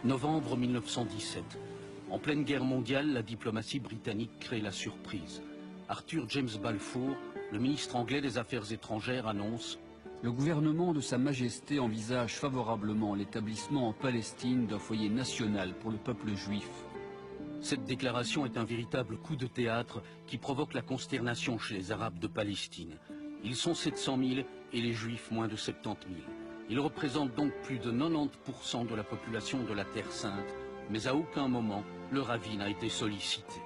Novembre 1917. En pleine guerre mondiale, la diplomatie britannique crée la surprise. Arthur James Balfour, le ministre anglais des Affaires étrangères, annonce « Le gouvernement de Sa Majesté envisage favorablement l'établissement en Palestine d'un foyer national pour le peuple juif. » Cette déclaration est un véritable coup de théâtre qui provoque la consternation chez les Arabes de Palestine. Ils sont 700 000 et les Juifs moins de 70 000. Ils représentent donc plus de 90% de la population de la Terre Sainte, mais à aucun moment leur avis n'a été sollicité.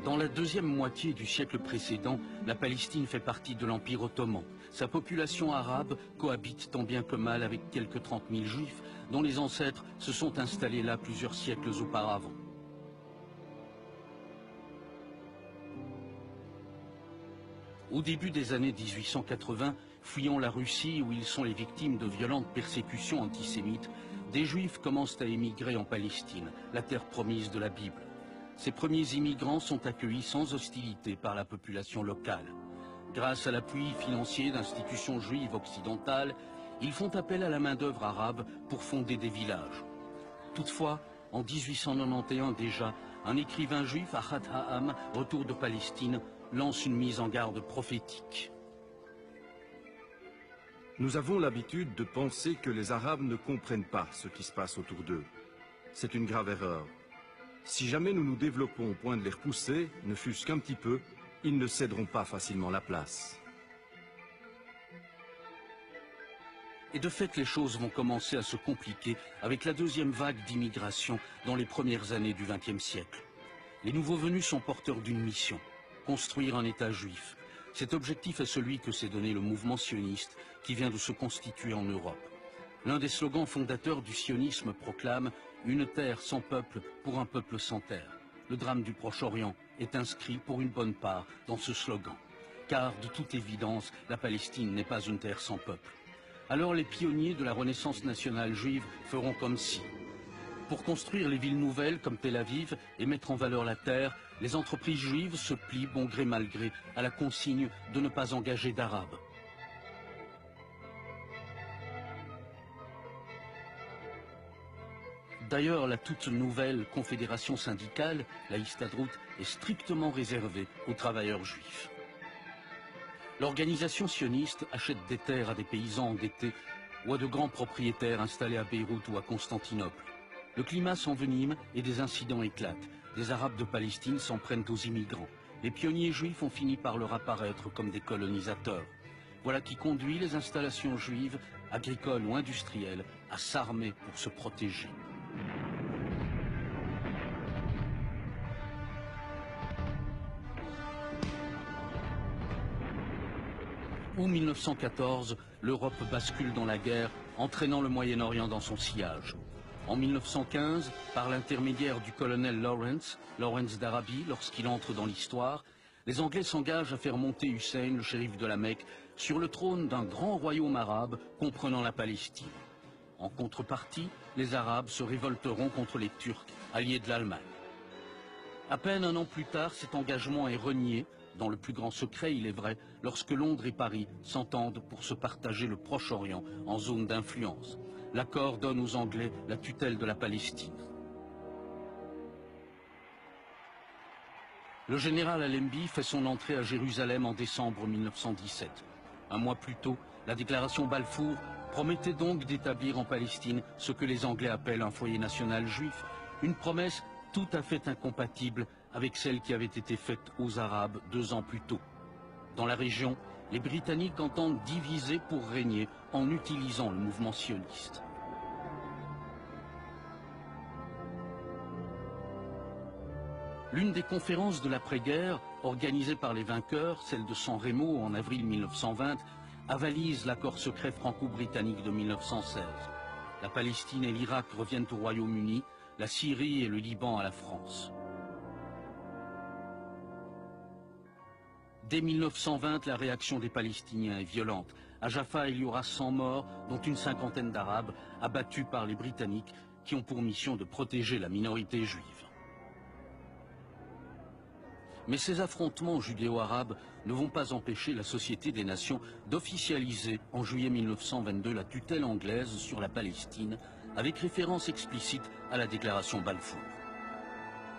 Dans la deuxième moitié du siècle précédent, la Palestine fait partie de l'Empire ottoman. Sa population arabe cohabite tant bien que mal avec quelques 30 000 juifs, dont les ancêtres se sont installés là plusieurs siècles auparavant. Au début des années 1880, fuyant la Russie où ils sont les victimes de violentes persécutions antisémites, des Juifs commencent à émigrer en Palestine, la terre promise de la Bible. Ces premiers immigrants sont accueillis sans hostilité par la population locale. Grâce à l'appui financier d'institutions juives occidentales, ils font appel à la main-d'œuvre arabe pour fonder des villages. Toutefois, en 1891 déjà, un écrivain juif, Ahad Ha'am, retour de Palestine, lance une mise en garde prophétique. Nous avons l'habitude de penser que les Arabes ne comprennent pas ce qui se passe autour d'eux. C'est une grave erreur. Si jamais nous nous développons au point de les repousser, ne fût-ce qu'un petit peu, ils ne céderont pas facilement la place. Et de fait, les choses vont commencer à se compliquer avec la deuxième vague d'immigration dans les premières années du XXe siècle. Les nouveaux venus sont porteurs d'une mission, construire un État juif. Cet objectif est celui que s'est donné le mouvement sioniste qui vient de se constituer en Europe. L'un des slogans fondateurs du sionisme proclame « Une terre sans peuple pour un peuple sans terre ». Le drame du Proche-Orient est inscrit pour une bonne part dans ce slogan. Car, de toute évidence, la Palestine n'est pas une terre sans peuple. Alors les pionniers de la Renaissance nationale juive feront comme si. Pour construire les villes nouvelles comme Tel Aviv et mettre en valeur la terre, les entreprises juives se plient bon gré mal gré à la consigne de ne pas engager d'Arabes. D'ailleurs, la toute nouvelle confédération syndicale, la Histadrut, est strictement réservée aux travailleurs juifs. L'organisation sioniste achète des terres à des paysans endettés ou à de grands propriétaires installés à Beyrouth ou à Constantinople. Le climat s'envenime et des incidents éclatent. Des Arabes de Palestine s'en prennent aux immigrants. Les pionniers juifs ont fini par leur apparaître comme des colonisateurs. Voilà qui conduit les installations juives, agricoles ou industrielles, à s'armer pour se protéger. En 1914, l'Europe bascule dans la guerre, entraînant le Moyen-Orient dans son sillage. En 1915, par l'intermédiaire du colonel Lawrence d'Arabie, lorsqu'il entre dans l'histoire, les Anglais s'engagent à faire monter Hussein, le shérif de la Mecque, sur le trône d'un grand royaume arabe comprenant la Palestine. En contrepartie, les Arabes se révolteront contre les Turcs, alliés de l'Allemagne. À peine un an plus tard, cet engagement est renié, dans le plus grand secret, il est vrai, lorsque Londres et Paris s'entendent pour se partager le Proche-Orient en zone d'influence. L'accord donne aux Anglais la tutelle de la Palestine. Le général Allenby fait son entrée à Jérusalem en décembre 1917. Un mois plus tôt, la déclaration Balfour promettait donc d'établir en Palestine ce que les Anglais appellent un foyer national juif, une promesse tout à fait incompatible avec celle qui avait été faite aux Arabes 2 ans plus tôt. Dans la région, les Britanniques entendent diviser pour régner en utilisant le mouvement sioniste. L'une des conférences de l'après-guerre, organisée par les vainqueurs, celle de San Remo en avril 1920, avalise l'accord secret franco-britannique de 1916. La Palestine et l'Irak reviennent au Royaume-Uni, la Syrie et le Liban à la France. Dès 1920, la réaction des Palestiniens est violente. À Jaffa, il y aura 100 morts, dont une cinquantaine d'Arabes, abattus par les Britanniques, qui ont pour mission de protéger la minorité juive. Mais ces affrontements judéo-arabes ne vont pas empêcher la Société des Nations d'officialiser en juillet 1922 la tutelle anglaise sur la Palestine, avec référence explicite à la déclaration Balfour.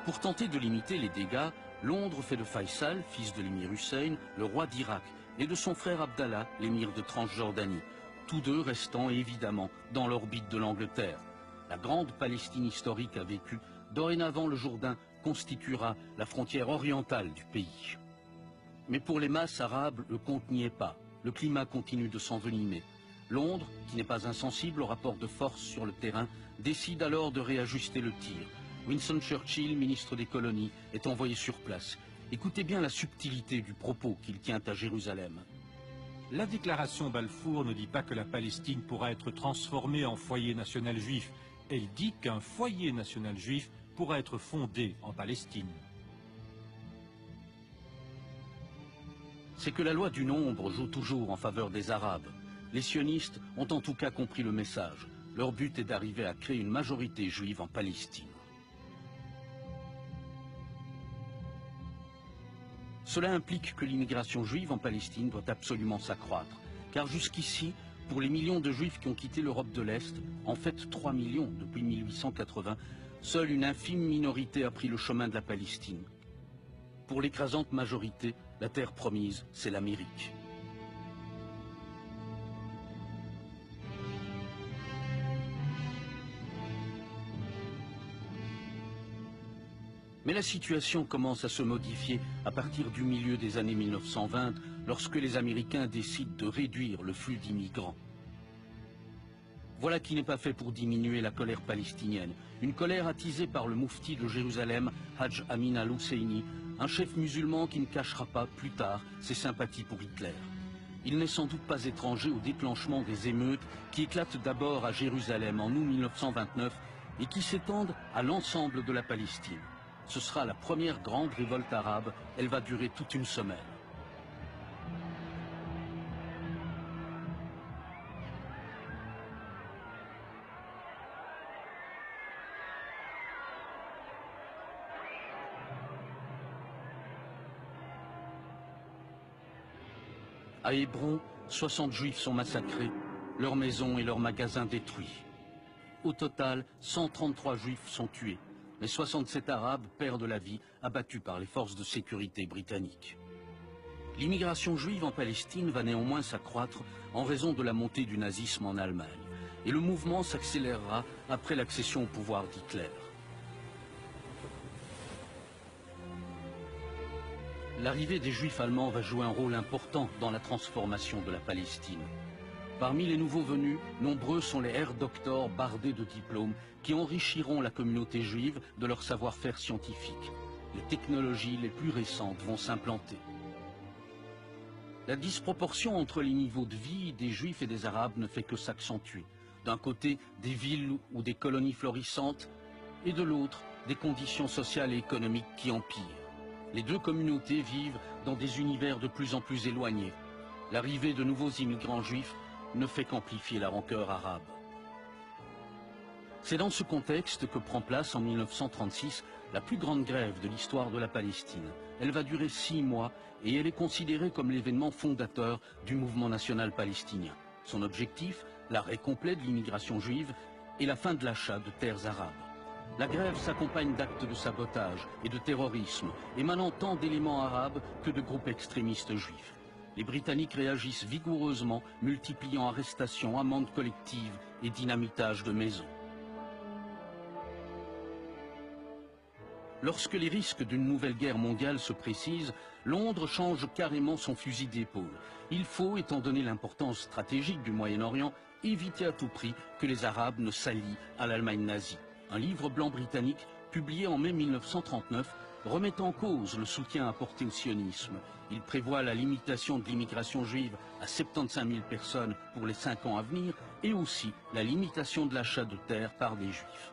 Pour tenter de limiter les dégâts, Londres fait de Faisal, fils de l'émir Hussein, le roi d'Irak, et de son frère Abdallah, l'émir de Transjordanie, tous deux restant évidemment dans l'orbite de l'Angleterre. La grande Palestine historique a vécu, dorénavant le Jourdain constituera la frontière orientale du pays. Mais pour les masses arabes, le compte n'y est pas. Le climat continue de s'envenimer. Londres, qui n'est pas insensible au rapport de force sur le terrain, décide alors de réajuster le tir. Winston Churchill, ministre des colonies, est envoyé sur place. Écoutez bien la subtilité du propos qu'il tient à Jérusalem. La déclaration Balfour ne dit pas que la Palestine pourra être transformée en foyer national juif. Elle dit qu'un foyer national juif pourra être fondé en Palestine. C'est que la loi du nombre joue toujours en faveur des Arabes. Les sionistes ont en tout cas compris le message. Leur but est d'arriver à créer une majorité juive en Palestine. Cela implique que l'immigration juive en Palestine doit absolument s'accroître. Car jusqu'ici, pour les millions de juifs qui ont quitté l'Europe de l'Est, en fait 3 millions depuis 1880, seule une infime minorité a pris le chemin de la Palestine. Pour l'écrasante majorité, la terre promise, c'est l'Amérique. Mais la situation commence à se modifier à partir du milieu des années 1920, lorsque les Américains décident de réduire le flux d'immigrants. Voilà qui n'est pas fait pour diminuer la colère palestinienne. Une colère attisée par le moufti de Jérusalem, Hajj Amin al-Husseini, un chef musulman qui ne cachera pas, plus tard, ses sympathies pour Hitler. Il n'est sans doute pas étranger au déclenchement des émeutes qui éclatent d'abord à Jérusalem en août 1929 et qui s'étendent à l'ensemble de la Palestine. Ce sera la première grande révolte arabe, elle va durer toute une semaine. À Hébron, 60 juifs sont massacrés, leurs maisons et leurs magasins détruits. Au total, 133 juifs sont tués. Les 67 Arabes perdent la vie, abattus par les forces de sécurité britanniques. L'immigration juive en Palestine va néanmoins s'accroître en raison de la montée du nazisme en Allemagne. Et le mouvement s'accélérera après l'accession au pouvoir d'Hitler. L'arrivée des Juifs allemands va jouer un rôle important dans la transformation de la Palestine. Parmi les nouveaux venus, nombreux sont les Herr Doctor bardés de diplômes qui enrichiront la communauté juive de leur savoir-faire scientifique. Les technologies les plus récentes vont s'implanter. La disproportion entre les niveaux de vie des Juifs et des Arabes ne fait que s'accentuer. D'un côté, des villes ou des colonies florissantes, et de l'autre, des conditions sociales et économiques qui empirent. Les deux communautés vivent dans des univers de plus en plus éloignés. L'arrivée de nouveaux immigrants juifs ne fait qu'amplifier la rancœur arabe. C'est dans ce contexte que prend place en 1936 la plus grande grève de l'histoire de la Palestine. Elle va durer 6 mois et elle est considérée comme l'événement fondateur du mouvement national palestinien. Son objectif, l'arrêt complet de l'immigration juive et la fin de l'achat de terres arabes. La grève s'accompagne d'actes de sabotage et de terrorisme, émanant tant d'éléments arabes que de groupes extrémistes juifs. Les Britanniques réagissent vigoureusement, multipliant arrestations, amendes collectives et dynamitage de maisons. Lorsque les risques d'une nouvelle guerre mondiale se précisent, Londres change carrément son fusil d'épaule. Il faut, étant donné l'importance stratégique du Moyen-Orient, éviter à tout prix que les Arabes ne s'allient à l'Allemagne nazie. Un livre blanc britannique, publié en mai 1939, remet en cause le soutien apporté au sionisme. Il prévoit la limitation de l'immigration juive à 75 000 personnes pour les 5 ans à venir et aussi la limitation de l'achat de terres par des juifs.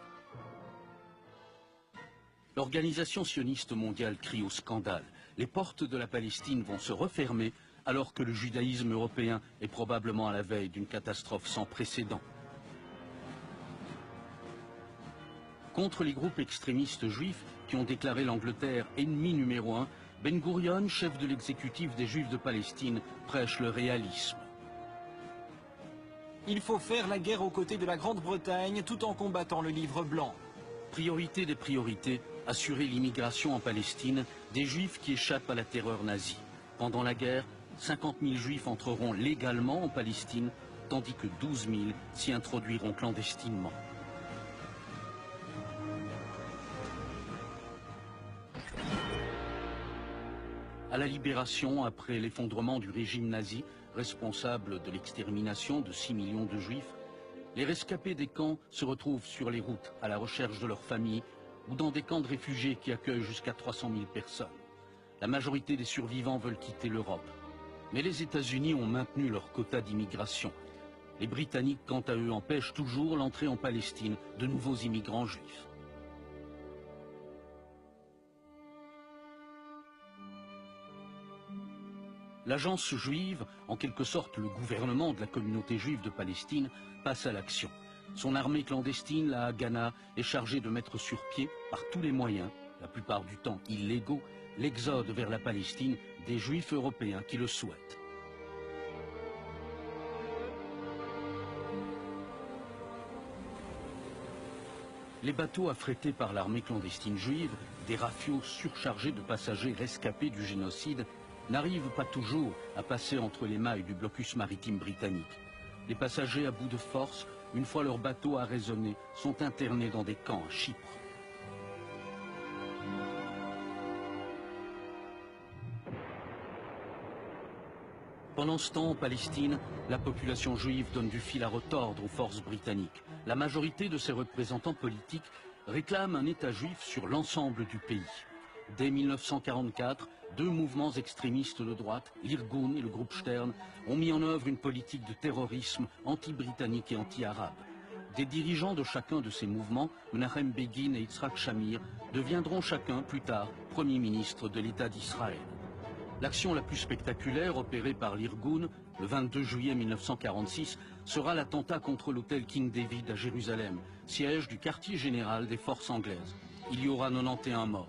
L'organisation sioniste mondiale crie au scandale. Les portes de la Palestine vont se refermer alors que le judaïsme européen est probablement à la veille d'une catastrophe sans précédent. Contre les groupes extrémistes juifs qui ont déclaré l'Angleterre ennemi numéro 1, Ben Gurion, chef de l'exécutif des Juifs de Palestine, prêche le réalisme. Il faut faire la guerre aux côtés de la Grande-Bretagne tout en combattant le livre blanc. Priorité des priorités, assurer l'immigration en Palestine des Juifs qui échappent à la terreur nazie. Pendant la guerre, 50 000 Juifs entreront légalement en Palestine, tandis que 12 000 s'y introduiront clandestinement. À la libération, après l'effondrement du régime nazi, responsable de l'extermination de 6 millions de Juifs, les rescapés des camps se retrouvent sur les routes à la recherche de leurs familles ou dans des camps de réfugiés qui accueillent jusqu'à 300 000 personnes. La majorité des survivants veulent quitter l'Europe. Mais les États-Unis ont maintenu leur quota d'immigration. Les Britanniques, quant à eux, empêchent toujours l'entrée en Palestine de nouveaux immigrants juifs. L'agence juive, en quelque sorte le gouvernement de la communauté juive de Palestine, passe à l'action. Son armée clandestine, la Haganah, est chargée de mettre sur pied, par tous les moyens, la plupart du temps illégaux, l'exode vers la Palestine des Juifs européens qui le souhaitent. Les bateaux affrétés par l'armée clandestine juive, des rafios surchargés de passagers rescapés du génocide, n'arrivent pas toujours à passer entre les mailles du blocus maritime britannique. Les passagers à bout de force, une fois leur bateau arraisonné, sont internés dans des camps à Chypre. Pendant ce temps, en Palestine, la population juive donne du fil à retordre aux forces britanniques. La majorité de ses représentants politiques réclament un État juif sur l'ensemble du pays. Dès 1944, deux mouvements extrémistes de droite, l'Irgun et le groupe Stern, ont mis en œuvre une politique de terrorisme anti-britannique et anti-arabe. Des dirigeants de chacun de ces mouvements, Menachem Begin et Yitzhak Shamir, deviendront chacun, plus tard, Premier ministre de l'État d'Israël. L'action la plus spectaculaire opérée par l'Irgun, le 22 juillet 1946, sera l'attentat contre l'hôtel King David à Jérusalem, siège du quartier général des forces anglaises. Il y aura 91 morts.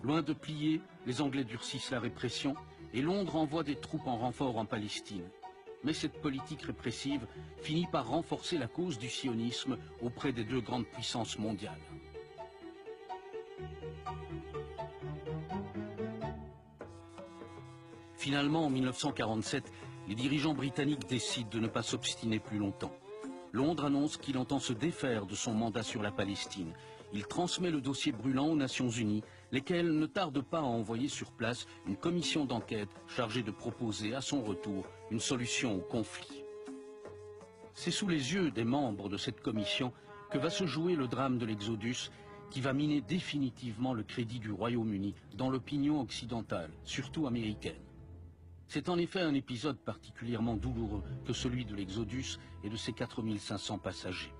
Loin de plier, les Anglais durcissent la répression et Londres envoie des troupes en renfort en Palestine. Mais cette politique répressive finit par renforcer la cause du sionisme auprès des deux grandes puissances mondiales. Finalement, en 1947, les dirigeants britanniques décident de ne pas s'obstiner plus longtemps. Londres annonce qu'il entend se défaire de son mandat sur la Palestine. Il transmet le dossier brûlant aux Nations Unies, lesquelles ne tardent pas à envoyer sur place une commission d'enquête chargée de proposer à son retour une solution au conflit. C'est sous les yeux des membres de cette commission que va se jouer le drame de l'Exodus, qui va miner définitivement le crédit du Royaume-Uni dans l'opinion occidentale, surtout américaine. C'est en effet un épisode particulièrement douloureux que celui de l'Exodus et de ses 4500 passagers.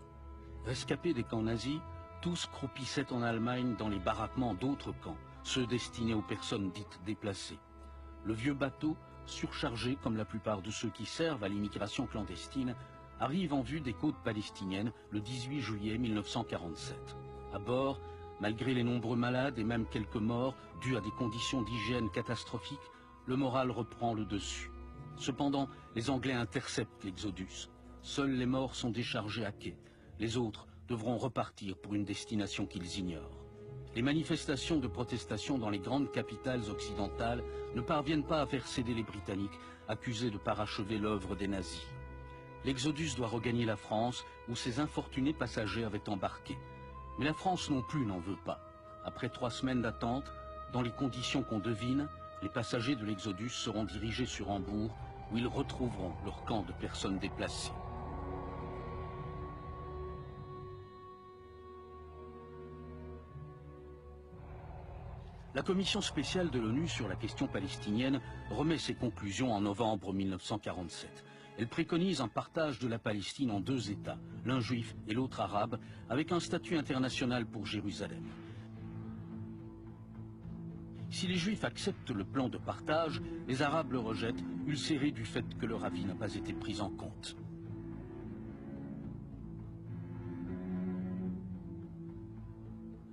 Rescapés des camps nazis, tous croupissaient en Allemagne dans les baraquements d'autres camps, ceux destinés aux personnes dites déplacées. Le vieux bateau, surchargé comme la plupart de ceux qui servent à l'immigration clandestine, arrive en vue des côtes palestiniennes le 18 juillet 1947. À bord, malgré les nombreux malades et même quelques morts dus à des conditions d'hygiène catastrophiques, le moral reprend le dessus. Cependant, les Anglais interceptent l'Exodus. Seuls les morts sont déchargés à quai. Les autres devront repartir pour une destination qu'ils ignorent. Les manifestations de protestation dans les grandes capitales occidentales ne parviennent pas à faire céder les Britanniques, accusés de parachever l'œuvre des nazis. L'Exodus doit regagner la France, où ses infortunés passagers avaient embarqué. Mais la France non plus n'en veut pas. Après 3 semaines d'attente, dans les conditions qu'on devine, les passagers de l'Exodus seront dirigés sur Hambourg, où ils retrouveront leur camp de personnes déplacées. La commission spéciale de l'ONU sur la question palestinienne remet ses conclusions en novembre 1947. Elle préconise un partage de la Palestine en 2 États, l'un juif et l'autre arabe, avec un statut international pour Jérusalem. Si les Juifs acceptent le plan de partage, les Arabes le rejettent, ulcérés du fait que leur avis n'a pas été pris en compte.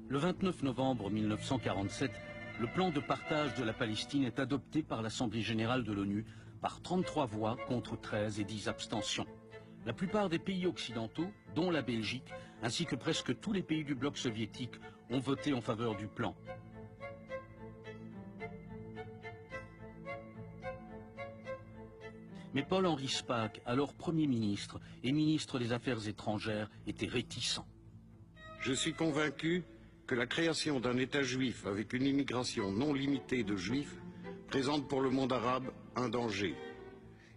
Le 29 novembre 1947, le plan de partage de la Palestine est adopté par l'Assemblée générale de l'ONU par 33 voix contre 13 et 10 abstentions. La plupart des pays occidentaux, dont la Belgique, ainsi que presque tous les pays du bloc soviétique, ont voté en faveur du plan. Mais Paul-Henri Spaak, alors Premier ministre et ministre des Affaires étrangères, était réticent. Je suis convaincu que la création d'un État juif avec une immigration non limitée de juifs présente pour le monde arabe un danger.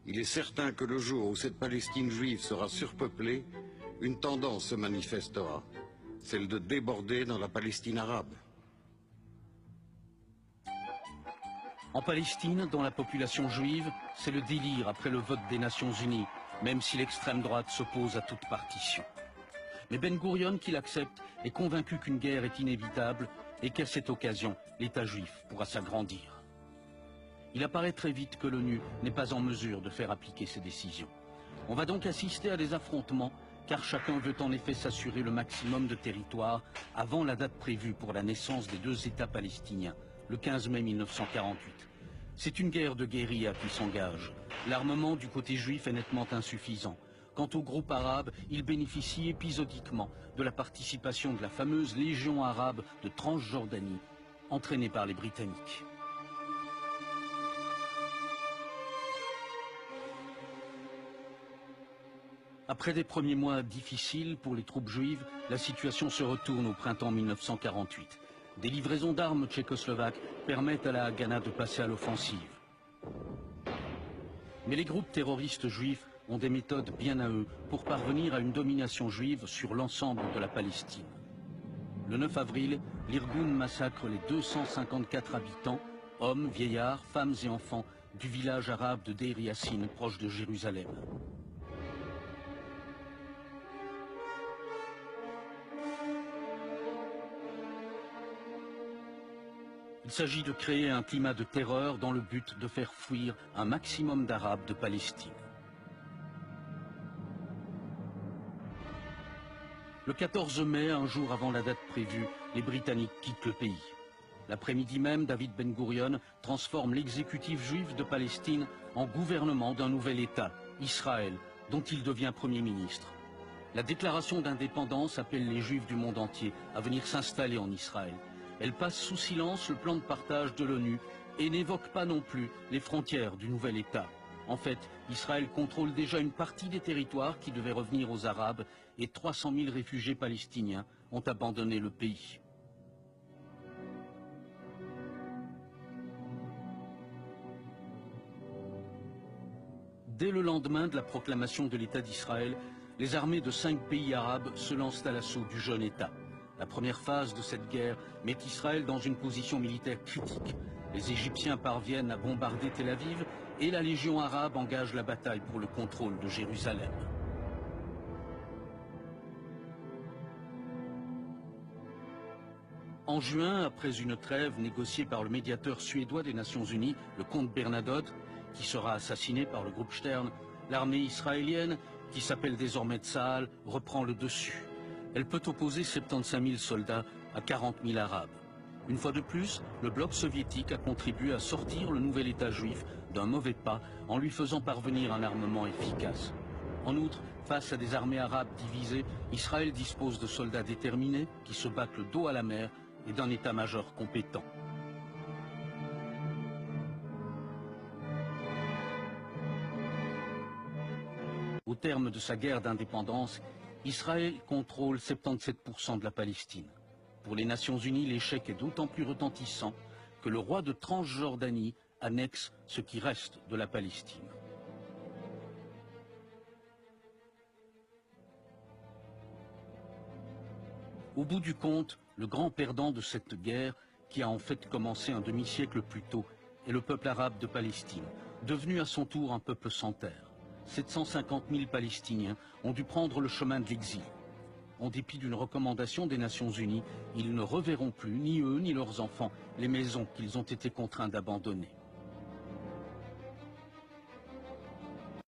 Il est certain que le jour où cette Palestine juive sera surpeuplée, une tendance se manifestera, celle de déborder dans la Palestine arabe. En Palestine, dans la population juive, c'est le délire après le vote des Nations Unies, même si l'extrême droite s'oppose à toute partition. Mais Ben Gourion, qui l'accepte, est convaincu qu'une guerre est inévitable et qu'à cette occasion, l'État juif pourra s'agrandir. Il apparaît très vite que l'ONU n'est pas en mesure de faire appliquer ses décisions. On va donc assister à des affrontements, car chacun veut en effet s'assurer le maximum de territoire avant la date prévue pour la naissance des deux États palestiniens, le 15 mai 1948. C'est une guerre de guérilla qui s'engage. L'armement du côté juif est nettement insuffisant. Quant au groupe arabe, il bénéficie épisodiquement de la participation de la fameuse Légion arabe de Transjordanie, entraînée par les Britanniques. Après des premiers mois difficiles pour les troupes juives, la situation se retourne au printemps 1948. Des livraisons d'armes tchécoslovaques permettent à la Haganah de passer à l'offensive. Mais les groupes terroristes juifs ont des méthodes bien à eux pour parvenir à une domination juive sur l'ensemble de la Palestine. Le 9 avril, l'Irgun massacre les 254 habitants, hommes, vieillards, femmes et enfants, du village arabe de Deir Yassin, proche de Jérusalem. Il s'agit de créer un climat de terreur dans le but de faire fuir un maximum d'Arabes de Palestine. Le 14 mai, un jour avant la date prévue, les Britanniques quittent le pays. L'après-midi même, David Ben Gourion transforme l'exécutif juif de Palestine en gouvernement d'un nouvel État, Israël, dont il devient Premier ministre. La déclaration d'indépendance appelle les Juifs du monde entier à venir s'installer en Israël. Elle passe sous silence le plan de partage de l'ONU et n'évoque pas non plus les frontières du nouvel État. En fait, Israël contrôle déjà une partie des territoires qui devaient revenir aux Arabes et 300 000 réfugiés palestiniens ont abandonné le pays. Dès le lendemain de la proclamation de l'État d'Israël, les armées de 5 pays arabes se lancent à l'assaut du jeune État. La première phase de cette guerre met Israël dans une position militaire critique. Les Égyptiens parviennent à bombarder Tel Aviv et la Légion arabe engage la bataille pour le contrôle de Jérusalem. En juin, après une trêve négociée par le médiateur suédois des Nations Unies, le comte Bernadotte, qui sera assassiné par le groupe Stern, l'armée israélienne, qui s'appelle désormais Tsahal, reprend le dessus. Elle peut opposer 75 000 soldats à 40 000 Arabes. Une fois de plus, le bloc soviétique a contribué à sortir le nouvel État juif d'un mauvais pas en lui faisant parvenir un armement efficace. En outre, face à des armées arabes divisées, Israël dispose de soldats déterminés qui se battent le dos à la mer et d'un état-major compétent. Au terme de sa guerre d'indépendance, Israël contrôle 77% de la Palestine. Pour les Nations Unies, l'échec est d'autant plus retentissant que le roi de Transjordanie annexe ce qui reste de la Palestine. Au bout du compte, le grand perdant de cette guerre, qui a en fait commencé un demi-siècle plus tôt, est le peuple arabe de Palestine, devenu à son tour un peuple sans terre. 750 000 Palestiniens ont dû prendre le chemin de l'exil. En dépit d'une recommandation des Nations Unies, ils ne reverront plus, ni eux ni leurs enfants, les maisons qu'ils ont été contraints d'abandonner.